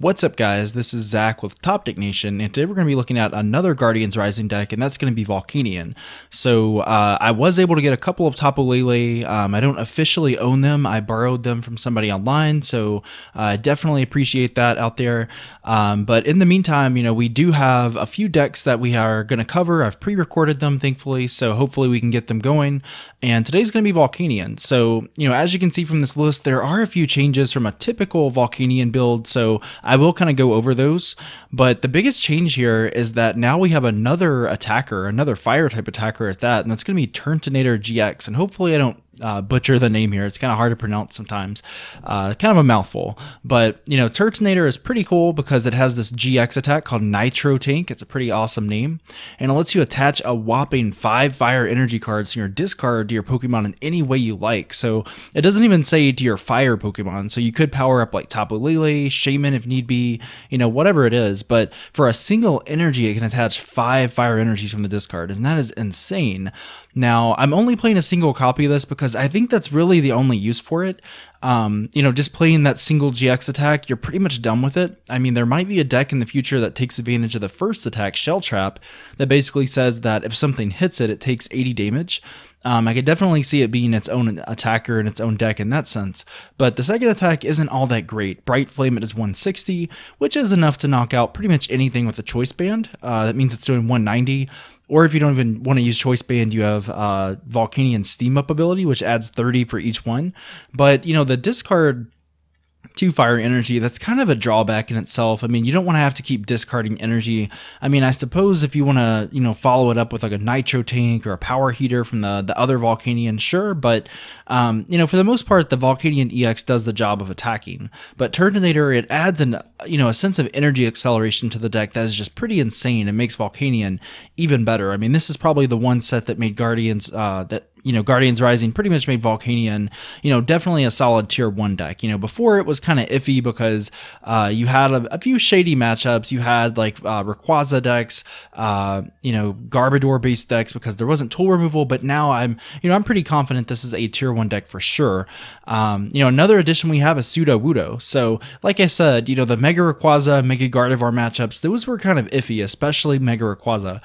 What's up, guys? This is Zach with Top Deck Nation, and today we're going to be looking at another Guardians Rising deck, and that's going to be Volcanion. So I was able to get a couple of Tapu Lele. I don't officially own them. I borrowed them from somebody online, so I definitely appreciate that out there. But in the meantime, we do have a few decks that we are going to cover. I've pre-recorded them, thankfully, so hopefully we can get them going. And today's going to be Volcanion. So, as you can see from this list, there are a few changes from a typical Volcanion build, so I will kind of go over those, but the biggest change here is that now we have another attacker, another fire type attacker at that, and that's going to be Turtonator-GX, and hopefully I don't butcher the name here. It's kind of hard to pronounce sometimes, kind of a mouthful, but Turtonator is pretty cool because it has this GX attack called Nitro Tank. It's a pretty awesome name, and it lets you attach a whopping 5 fire energy cards to your discard to your Pokemon in any way you like. So it doesn't even say to your fire Pokemon, so you could power up like Tapu Lele, Shaman if need be, whatever it is, but for a single energy it can attach 5 fire energies from the discard, and that is insane. Now, I'm only playing a single copy of this because I think that's really the only use for it. Just playing that single GX attack, you're pretty much done with it. I mean, there might be a deck in the future that takes advantage of the first attack, Shell Trap, that basically says that if something hits it, it takes 80 damage. I could definitely see it being its own attacker in its own deck in that sense, but the second attack isn't all that great. Bright Flame it is 160, which is enough to knock out pretty much anything with a Choice Band. That means it's doing 190. Or if you don't even want to use Choice Band, you have Volcanion Steam Up ability, which adds 30 for each one. But, the discard 2 fire energy, that's kind of a drawback in itself. I mean, you don't want to have to keep discarding energy. I mean, I suppose if you want to, follow it up with like a Nitro Tank or a Power Heater from the other Volcanion, sure. But, for the most part, the Volcanion-EX does the job of attacking. But Turtonator, it adds a sense of energy acceleration to the deck that is just pretty insane and makes Volcanion even better. I mean, this is probably the one set that made Guardians, Guardians Rising pretty much made Volcanion, definitely a solid tier 1 deck. Before it was kind of iffy because you had a few shady matchups. You had like Rayquaza decks, Garbodor based decks because there wasn't tool removal, but now I'm pretty confident this is a tier 1 deck for sure. Another addition we have is Sudowoodo. So like I said, the Mega Rayquaza, Mega Gardevoir matchups, those were kind of iffy, especially Mega Rayquaza.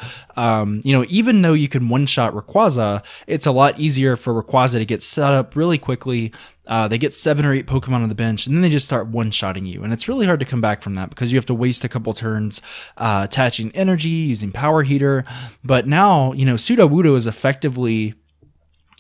Even though you can one-shot Rayquaza, it's a lot easier for Rayquaza to get set up really quickly. They get 7 or 8 Pokemon on the bench, and then they just start one-shotting you. And it's really hard to come back from that because you have to waste a couple turns attaching energy, using Power Heater. But now, Sudowoodo is effectively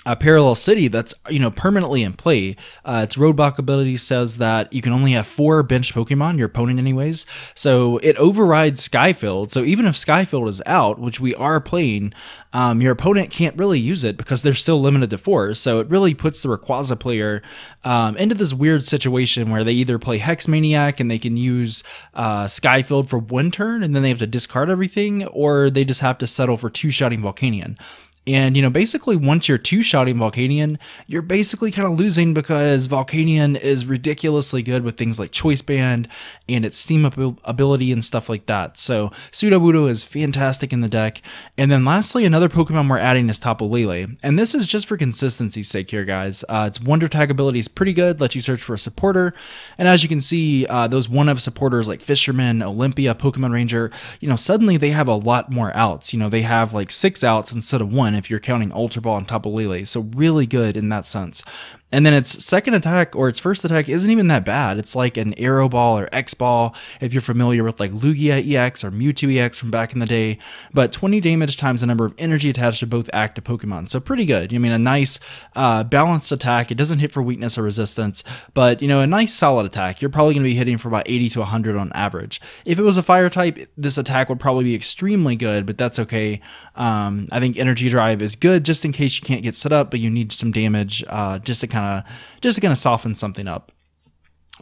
a parallel city that's permanently in play. Its roadblock ability says that you can only have 4 benched Pokemon, your opponent anyways, so it overrides Skyfield. So even if Skyfield is out, which we are playing, your opponent can't really use it because they're still limited to 4. So it really puts the Rayquaza player into this weird situation where they either play Hex Maniac and they can use Skyfield for 1 turn and then they have to discard everything, or they just have to settle for 2-shotting Volcanion. And, basically once you're 2-shotting Volcanion, you're basically kind of losing because Volcanion is ridiculously good with things like Choice Band and its Steam Up ability and stuff like that. So Sudowoodo is fantastic in the deck. And then lastly, another Pokemon we're adding is Tapu Lele. And this is just for consistency's sake here, guys. Its Wonder Tag ability is pretty good, lets you search for a supporter. And as you can see, those one-of supporters like Fisherman, Olympia, Pokemon Ranger, suddenly they have a lot more outs. They have like 6 outs instead of 1. If you're counting Ultra Ball and Tapu Lele, so really good in that sense. And then its second attack or its first attack isn't even that bad. It's like an Arrow Ball or X Ball if you're familiar with like Lugia-EX or Mewtwo-EX from back in the day, but 20 damage times the number of energy attached to both active Pokemon. So pretty good. I mean, a nice balanced attack. It doesn't hit for weakness or resistance, but a nice solid attack. You're probably going to be hitting for about 80 to 100 on average. If it was a fire type, this attack would probably be extremely good, but that's okay. I think Energy Drive is good just in case you can't get set up, but you need some damage just to kind of soften something up.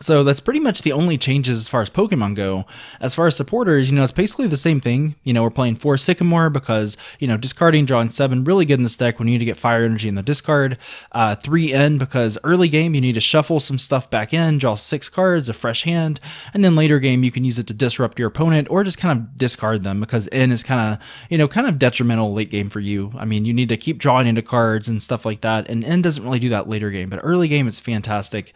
So that's pretty much the only changes as far as Pokemon go. As far as supporters, it's basically the same thing. We're playing 4 Sycamore because, discarding, drawing 7, really good in this deck when you need to get fire energy in the discard. 3 N because early game you need to shuffle some stuff back in, draw 6 cards, a fresh hand, and then later game you can use it to disrupt your opponent or just kind of discard them because N is kind of detrimental late game for you. I mean, you need to keep drawing into cards and stuff like that, and N doesn't really do that later game, but early game it's fantastic.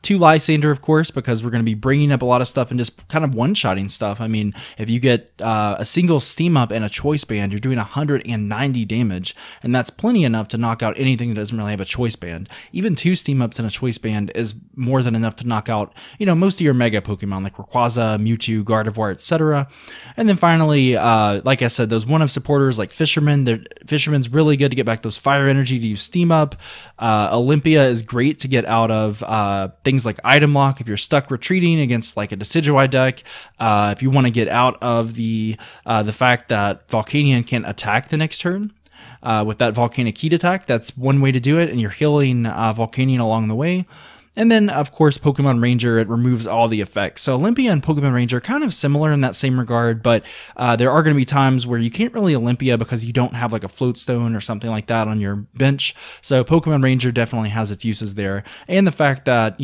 2 Lysander, of course, because we're going to be bringing up a lot of stuff and just kind of one-shotting stuff. I mean, if you get a single steam up and a choice band, you're doing 190 damage, and that's plenty enough to knock out anything that doesn't really have a choice band. Even 2 steam ups and a choice band is more than enough to knock out, most of your mega Pokemon like Rayquaza, Mewtwo, Gardevoir, etc. And then finally, like I said, those one-of supporters like Fisherman. Fisherman's really good to get back those fire energy to use steam up. Olympia is great to get out of things like item lock if you're stuck retreating against like a Decidueye deck. If you want to get out of the fact that Volcanion can't attack the next turn with that Volcanic Heat attack, that's one way to do it, and you're healing Volcanion along the way. And then, of course, Pokemon Ranger, it removes all the effects. So Olympia and Pokemon Ranger are kind of similar in that same regard, but there are going to be times where you can't really Olympia because you don't have like a Floatstone or something like that on your bench. So Pokemon Ranger definitely has its uses there. And the fact that,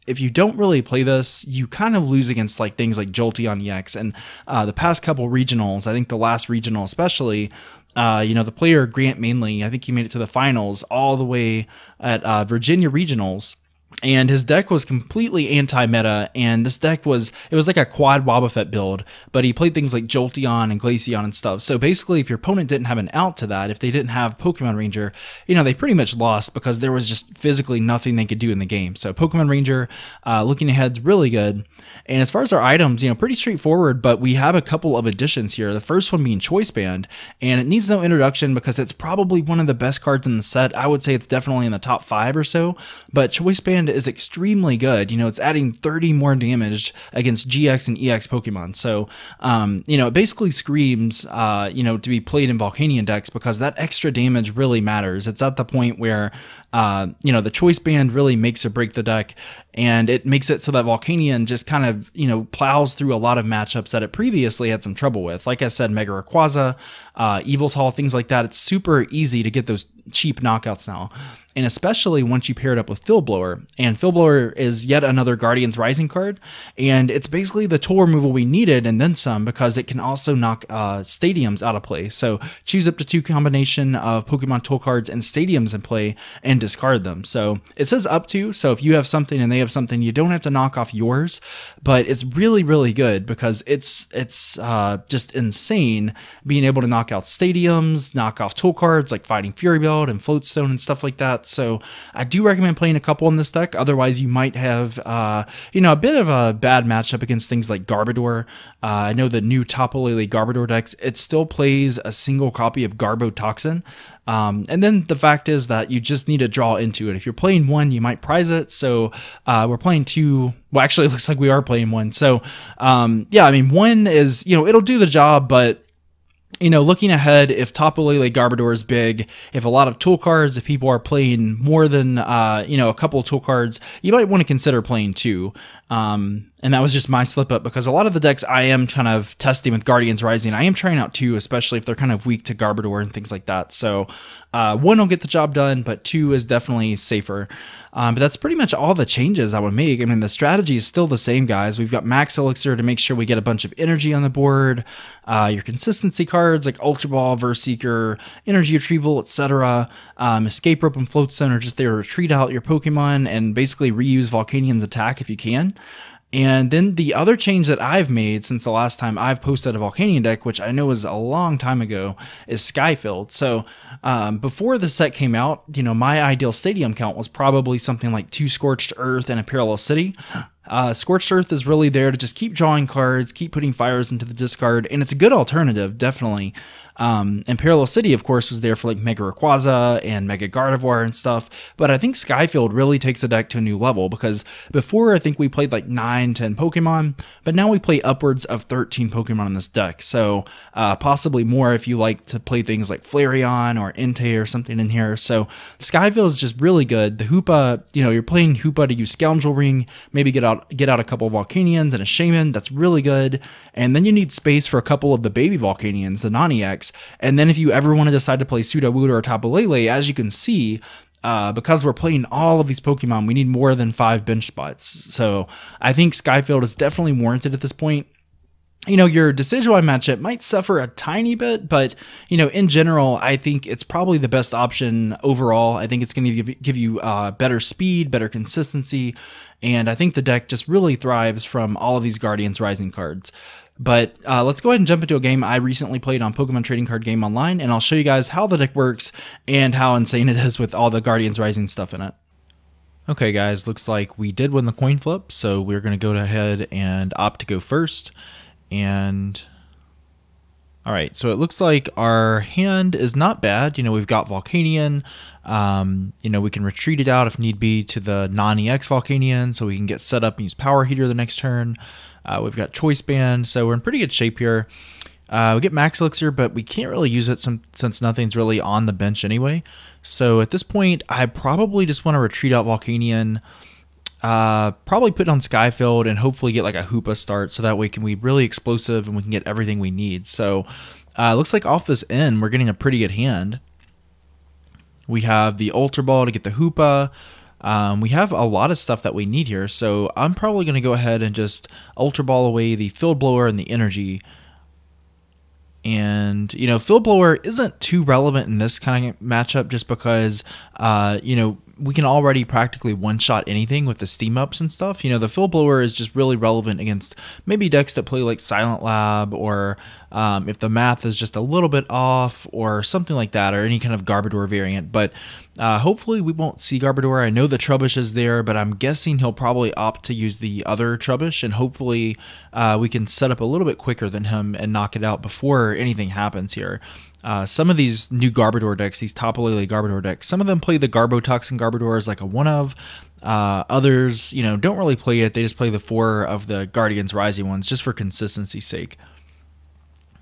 if you don't really play this, you kind of lose against like things like Jolteon-EX. And the past couple regionals, I think the last regional especially, the player Grant Mainly, I think he made it to the finals all the way at Virginia regionals. And his deck was completely anti-meta, and this deck was like a quad Wobbuffet build, but he played things like Jolteon and Glaceon and stuff. So basically, if your opponent didn't have an out to that, if they didn't have Pokemon Ranger, they pretty much lost because there was just physically nothing they could do in the game. So Pokemon Ranger, looking ahead, is really good. And as far as our items, pretty straightforward, but we have a couple of additions here. The first one being Choice Band, and it needs no introduction because it's probably one of the best cards in the set. I would say it's definitely in the top 5 or so, but Choice Band is extremely good. It's adding 30 more damage against GX and EX Pokemon. So, it basically screams, to be played in Volcanion decks because that extra damage really matters. It's at the point where, the Choice Band really makes or break the deck, and it makes it so that Volcanion just kind of, plows through a lot of matchups that it previously had some trouble with. Like I said, Mega Rayquaza, Yveltal, things like that. It's super easy to get those cheap knockouts now. And especially once you pair it up with Fill Blower. And Fill Blower is yet another Guardians Rising card. And it's basically the tool removal we needed and then some, because it can also knock stadiums out of play. So choose up to 2 combination of Pokemon tool cards and stadiums in play and discard them. So it says up to, so if you have something and they have something, you don't have to knock off yours. But it's really, really good because it's just insane being able to knock out stadiums, knock off tool cards like Fighting Fury Belt and Floatstone and stuff like that. So I do recommend playing a couple in this deck. Otherwise, you might have, a bit of a bad matchup against things like Garbodor. I know the new Tapu Lele Garbodor decks, it still plays a single copy of Garbotoxin. And then the fact is that you just need to draw into it. If you're playing 1, you might prize it. So we're playing 2. Well, actually, it looks like we are playing 1. So, 1 is, it'll do the job, but looking ahead, if Tapu Lele Garbodor is big, if a lot of tool cards, if people are playing more than, a couple of tool cards, you might want to consider playing 2. And that was just my slip up because a lot of the decks I am kind of testing with Guardians Rising, I am trying out 2, especially if they're kind of weak to Garbodor and things like that. So 1 will get the job done, but 2 is definitely safer. But that's pretty much all the changes I would make. I mean, the strategy is still the same, guys. We've got Max Elixir to make sure we get a bunch of energy on the board. Your consistency cards like Ultra Ball, Verse Seeker, Energy Retrieval, etc. Escape Rope and Floatstone are just there to retreat out your Pokemon and basically reuse Volcanion's attack if you can. And then the other change that I've made since the last time I've posted a Volcanion deck, which I know was a long time ago, is Skyfield. So before the set came out, my ideal stadium count was probably something like 2 Scorched Earth and a Parallel City. Scorched Earth is really there to just keep drawing cards, keep putting fires into the discard, and it's a good alternative, definitely. And Parallel City, of course, was there for like Mega Rayquaza and Mega Gardevoir and stuff, but I think Skyfield really takes the deck to a new level because before I think we played like 9, 10 Pokemon, but now we play upwards of 13 Pokemon in this deck, so possibly more if you like to play things like Flareon or Entei or something in here. So Skyfield is just really good. The Hoopa, you're playing Hoopa to use Scoundrel Ring, maybe get out a couple of Volcanions and a Shaman, that's really good, and then you need space for a couple of the baby Volcanions, the non-EX. And then if you ever want to decide to play Sudowoodo or Tapu Lele, as you can see, because we're playing all of these Pokemon, we need more than 5 bench spots. So I think Skyfield is definitely warranted at this point. your Decidueye matchup might suffer a tiny bit, but, in general, I think it's probably the best option overall. I think it's going to give you better speed, better consistency, and I think the deck just really thrives from all of these Guardians Rising cards. But let's go ahead and jump into a game I recently played on Pokemon Trading Card Game Online, and I'll show you guys how the deck works and how insane it is with all the Guardians Rising stuff in it. Okay guys, looks like we did win the coin flip, so we're going to go ahead and opt to go first. And all right, so it looks like our hand is not bad. We've got Volcanion. We can retreat it out if need be to the non-EX Volcanion, so we can get set up and use Power Heater the next turn. We've got Choice Band, so we're in pretty good shape here. We get Max Elixir, but we can't really use it since nothing's really on the bench anyway. So at this point, I probably just want to retreat out Volcanion. Probably put it on Skyfield and hopefully get like a Hoopa start, so that way we really explosive and we can get everything we need. So looks like off this end we're getting a pretty good hand. We have the Ultra Ball to get the Hoopa. We have a lot of stuff that we need here, so I'm probably going to go ahead and just Ultra Ball away the Field Blower and the Energy. And, Field Blower isn't too relevant in this kind of matchup just because, we can already practically one-shot anything with the steam ups and stuff. The Field Blower is just really relevant against maybe decks that play like Silent Lab, or if the math is just a little bit off or something like that, or any kind of Garbodor variant. But hopefully we won't see Garbodor. I know the Trubbish is there, but I'm guessing he'll probably opt to use the other Trubbish, and hopefully we can set up a little bit quicker than him and knock it out before anything happens here. Some of these new Garbodor decks, these Tapu Lele Garbodor decks, some of them play the Garbotoxin Garbodor as like a one-of. Others, don't really play it. They just play the 4 of the Guardians Rising ones just for consistency's sake.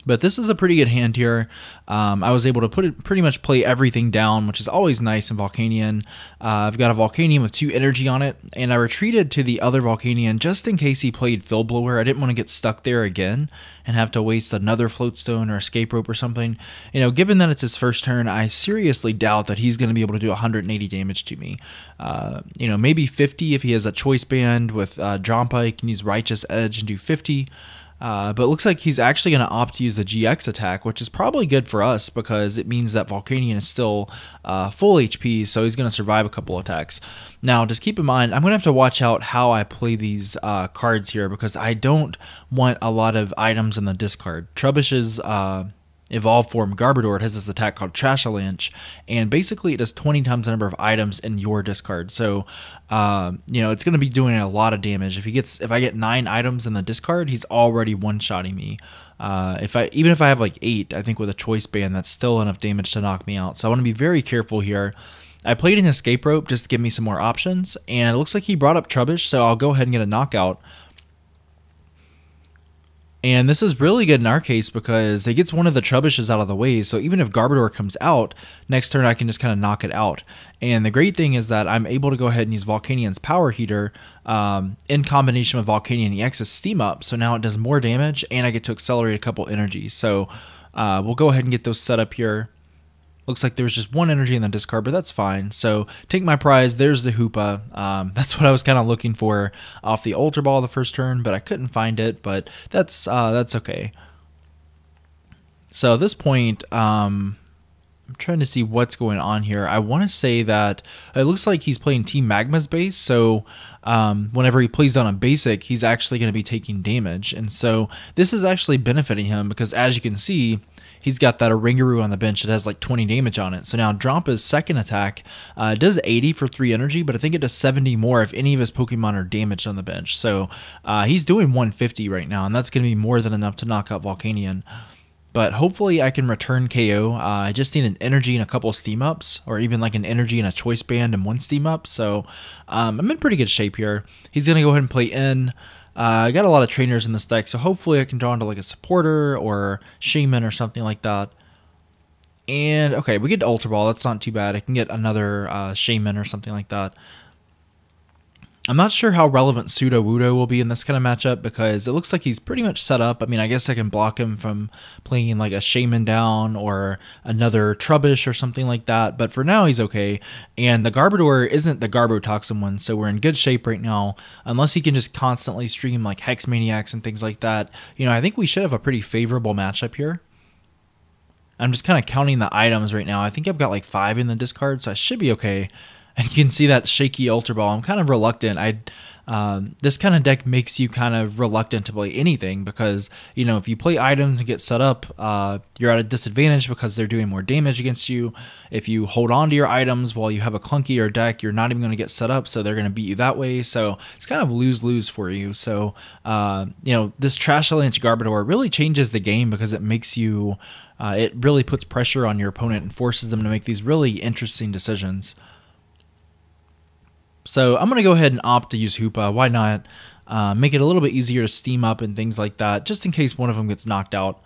But this is a pretty good hand here. I was able to pretty much play everything down, which is always nice in Volcanion. I've got a Volcanion with 2 energy on it, and I retreated to the other Volcanion just in case he played Field Blower. I didn't want to get stuck there again and have to waste another Floatstone or Escape Rope or something. Given that it's his first turn, I seriously doubt that he's going to be able to do 180 damage to me. Maybe 50 if he has a Choice Band with Drampa. He can use Righteous Edge and do 50. But it looks like he's actually going to opt to use the GX attack, which is probably good for us because it means that Volcanion is still full HP, so he's going to survive a couple attacks. Now, just keep in mind, I'm going to have to watch out how I play these cards here because I don't want a lot of items in the discard. Trubbish's evolved form Garbodor, it has this attack called Trash Avalanche, and basically it does 20 times the number of items in your discard. So it's going to be doing a lot of damage. If I get 9 items in the discard, he's already one-shotting me. Even if I have like 8, I think with a Choice Band, that's still enough damage to knock me out. So I want to be very careful here. I played an Escape Rope just to give me some more options, and it looks like he brought up Trubbish, so I'll go ahead and get a knockout. And this is really good in our case because it gets one of the Trubbishes out of the way, so even if Garbodor comes out, next turn I can just kind of knock it out. And the great thing is that I'm able to go ahead and use Volcanion's Power Heater in combination with Volcanion-EX's Steam Up, so now it does more damage, and I get to accelerate a couple energies. So we'll go ahead and get those set up here. Looks like there's just 1 energy in the discard, but that's fine. So take my prize. There's the Hoopa. That's what I was kind of looking for off the Ultra Ball the first turn, but I couldn't find it. But that's okay. So at this point, I'm trying to see what's going on here. I want to say that it looks like he's playing Team Magma's base. So whenever he plays down a basic, he's actually going to be taking damage. And so this is actually benefiting him because, as you can see, he's got that Ringaroo on the bench that has like 20 damage on it. So now Drompa's second attack does 80 for 3 energy, but I think it does 70 more if any of his Pokemon are damaged on the bench. So he's doing 150 right now, and that's going to be more than enough to knock out Volcanion. But hopefully I can return KO. I just need an energy and a couple of steam ups, or even like an energy and a Choice Band and 1 steam up. So I'm in pretty good shape here. He's going to go ahead and play in. I got a lot of trainers in this deck, so hopefully I can draw into like a supporter or shaman or something like that. And okay, we get Ultra Ball. That's not too bad. I can get another shaman or something like that. I'm not sure how relevant Pseudo Wudo will be in this kind of matchup because it looks like he's pretty much set up. I mean, I guess I can block him from playing like a Shaman down or another Trubbish or something like that. But for now, he's okay. And the Garbodor isn't the Garbotoxin one, so we're in good shape right now. Unless he can just constantly stream like Hex Maniacs and things like that. You know, I think we should have a pretty favorable matchup here. I'm just kind of counting the items right now. I think I've got like 5 in the discard, so I should be okay. And you can see that shaky Ultra Ball. I'm kind of reluctant. This kind of deck makes you kind of reluctant to play anything because, you know, if you play items and get set up, you're at a disadvantage because they're doing more damage against you. If you hold on to your items while you have a clunkier deck, you're not even going to get set up, so they're going to beat you that way. So it's kind of lose-lose for you. So, you know, this Trash Avalanche Garbodor really changes the game because it makes you, it really puts pressure on your opponent and forces them to make these really interesting decisions. So I'm going to go ahead and opt to use Hoopa. Why not? Make it a little bit easier to steam up and things like that, just in case one of them gets knocked out.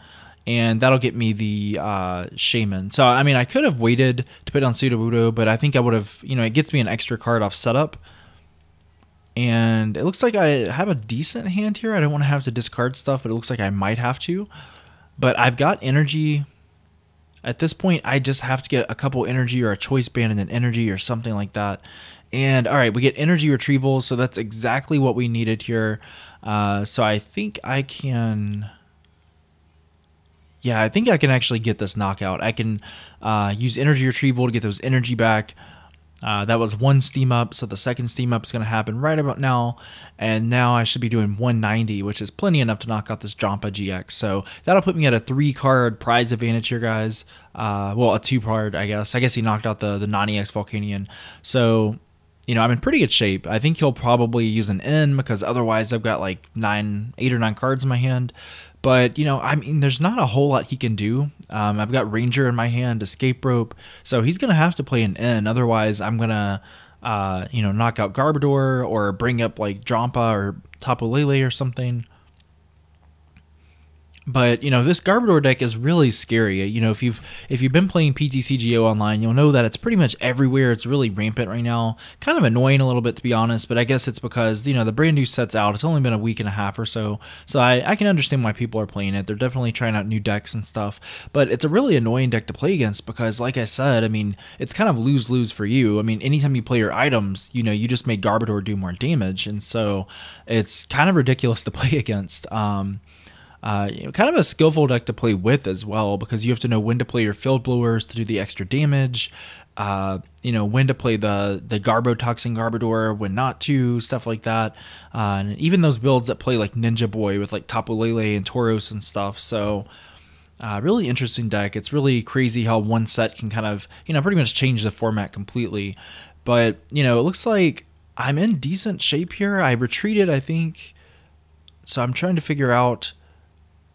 And that'll get me the Shaman. So, I mean, I could have waited to put on Sudowoodo, but I think I would have, you know, it gets me an extra card off setup. And it looks like I have a decent hand here. I don't want to have to discard stuff, but it looks like I might have to. But I've got energy. At this point, I just have to get a couple energy or a choice band and an energy or something like that. And all right, we get energy retrieval, so that's exactly what we needed here. So I think I can... Yeah, I think I can actually get this knockout. I can use energy retrieval to get those energy back. That was 1 steam up, so the second steam up is going to happen right about now. And now I should be doing 190, which is plenty enough to knock out this Jampa-GX. So that'll put me at a 3-card prize advantage here, guys. Well, a 2-card, I guess. I guess he knocked out the non-EX Volcanion. So... you know, I'm in pretty good shape. I think he'll probably use an N because otherwise I've got like 8 or 9 cards in my hand. But, you know, I mean, there's not a whole lot he can do. I've got Ranger in my hand, Escape Rope. So he's going to have to play an N. Otherwise, I'm going to, you know, knock out Garbodor or bring up like Drampa or Tapu Lele or something. But, you know, this Garbodor deck is really scary. You know, if you've been playing PTCGO online, you'll know that it's pretty much everywhere. It's really rampant right now. Kind of annoying a little bit, to be honest, but I guess it's because, you know, the brand new set's out. It's only been a week and a half or so. So I can understand why people are playing it. They're definitely trying out new decks and stuff. But it's a really annoying deck to play against because, like I said, I mean, it's kind of lose-lose for you. I mean, anytime you play your items, you know, you just make Garbodor do more damage. And so it's kind of ridiculous to play against. You know, kind of a skillful deck to play with as well because you have to know when to play your Field Blowers to do the extra damage, you know, when to play the Garbotoxin Garbodor, when not to, stuff like that. And even those builds that play like Ninja Boy with like Tapu Lele and Tauros and stuff. So really interesting deck. It's really crazy how one set can kind of, you know, pretty much change the format completely. But, you know, it looks like I'm in decent shape here. I retreated, I think. So I'm trying to figure out...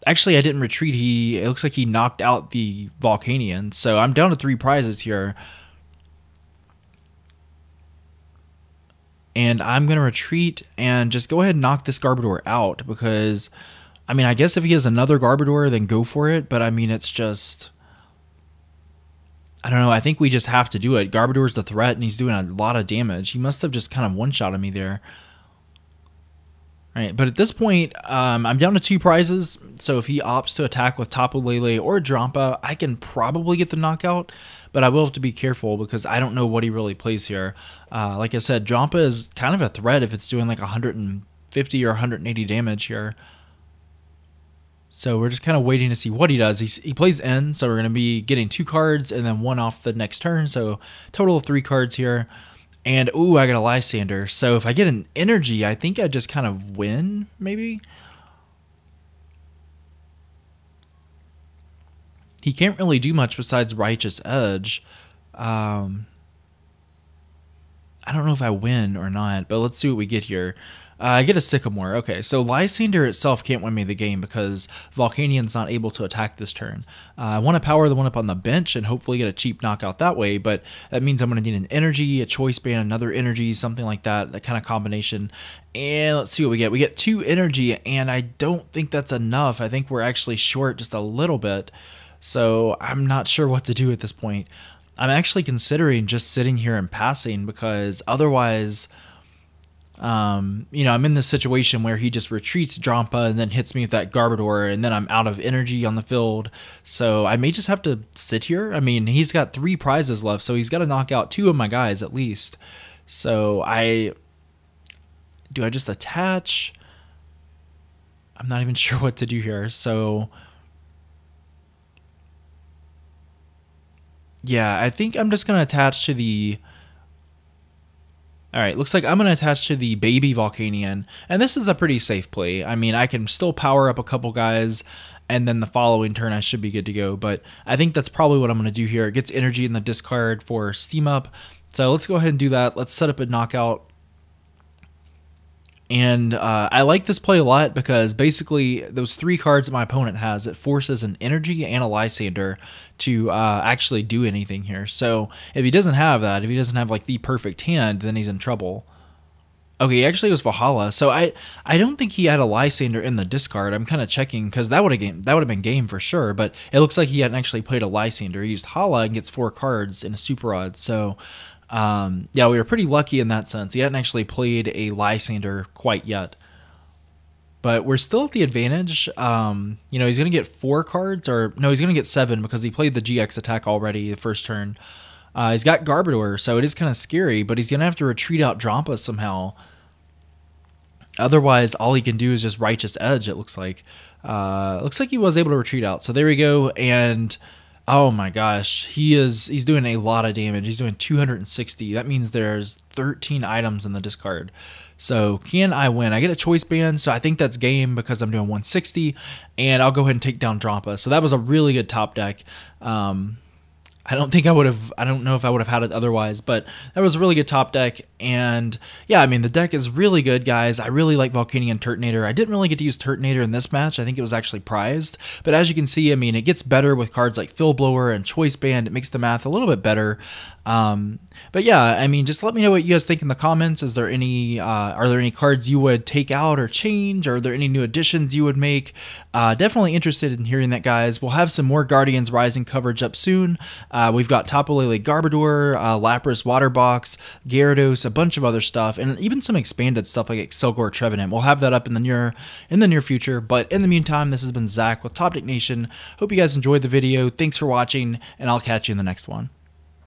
Actually, I didn't retreat. It looks like he knocked out the Volcanion. So I'm down to 3 prizes here. And I'm going to retreat and just go ahead and knock this Garbodor out. Because, I mean, I guess if he has another Garbodor, then go for it. But, I mean, it's just... I don't know. I think we just have to do it. Garbodor's the threat, and he's doing a lot of damage. He must have just kind of one-shotted me there. Right, but at this point, I'm down to 2 prizes, so if he opts to attack with Tapu Lele or Drampa, I can probably get the knockout, but I will have to be careful because I don't know what he really plays here. Like I said, Drampa is kind of a threat if it's doing like 150 or 180 damage here. So we're just kind of waiting to see what he does. He plays N, so we're going to be getting 2 cards and then 1 off the next turn, so total of 3 cards here. And, ooh, I got a Lysander. So if I get an energy, I think I just kind of win, maybe? He can't really do much besides Righteous Edge. I don't know if I win or not, but let's see what we get here. I get a Sycamore. Okay, so Lysander itself can't win me the game because Volcanion's not able to attack this turn. I want to power the one up on the bench and hopefully get a cheap knockout that way, but that means I'm going to need an energy, a choice band, another energy, something like that, that kind of combination. And let's see what we get. We get 2 energy, and I don't think that's enough. I think we're actually short just a little bit, so I'm not sure what to do at this point. I'm actually considering just sitting here and passing because otherwise... You know, I'm in this situation where he just retreats Drampa and then hits me with that Garbodor, and then I'm out of energy on the field. So I may just have to sit here. I mean, he's got 3 prizes left, so he's got to knock out 2 of my guys at least. So do I just attach? I'm not even sure what to do here. So yeah, I think I'm just going to attach to the... All right, looks like I'm going to attach to the baby Volcanion, and this is a pretty safe play. I mean, I can still power up a couple guys, and then the following turn I should be good to go, but I think that's probably what I'm going to do here. It gets energy in the discard for Steam Up, so let's go ahead and do that. Let's set up a knockout. And I like this play a lot because basically those 3 cards that my opponent has, it forces an energy and a Lysander to actually do anything here. So if he doesn't have that, if he doesn't have like the perfect hand, then he's in trouble. Okay, actually it was Valhalla. So I don't think he had a Lysander in the discard. I'm kind of checking because that would have been game for sure. But it looks like he hadn't actually played a Lysander. He used Hala and gets 4 cards in a Super Odd. So yeah, we were pretty lucky in that sense. He hadn't actually played a Lysander quite yet. But we're still at the advantage. You know, he's going to get 4 cards, or no, he's going to get 7 because he played the GX attack already the first turn. He's got Garbodor, so it is kind of scary, but he's going to have to retreat out Drampa somehow. Otherwise, all he can do is just Righteous Edge, it looks like. Looks like he was able to retreat out. So there we go, and... oh my gosh, he's doing a lot of damage. He's doing 260. That means there's 13 items in the discard. So can I win? I get a choice band, so I think that's game because I'm doing 160, and I'll go ahead and take down Drampa. So that was a really good top deck. I don't know if I would have had it otherwise, but that was a really good top deck. And yeah, I mean, the deck is really good, guys. I really like Volcanion Turtonator. I didn't really get to use Turtonator in this match. I think it was actually prized. But as you can see, I mean, it gets better with cards like Fill Blower and Choice Band. It makes the math a little bit better. But yeah, I mean, just let me know what you guys think in the comments. Is there any, are there any cards you would take out or change? Are there any new additions you would make? Definitely interested in hearing that, guys. We'll have some more Guardians Rising coverage up soon. We've got Tapu Lele Garbodor, Lapras Water Box, Gyarados, a bunch of other stuff, and even some expanded stuff like Excelgor Trevenant. We'll have that up in the near future. But in the meantime, this has been Zach with Top Deck Nation. Hope you guys enjoyed the video. Thanks for watching, and I'll catch you in the next one.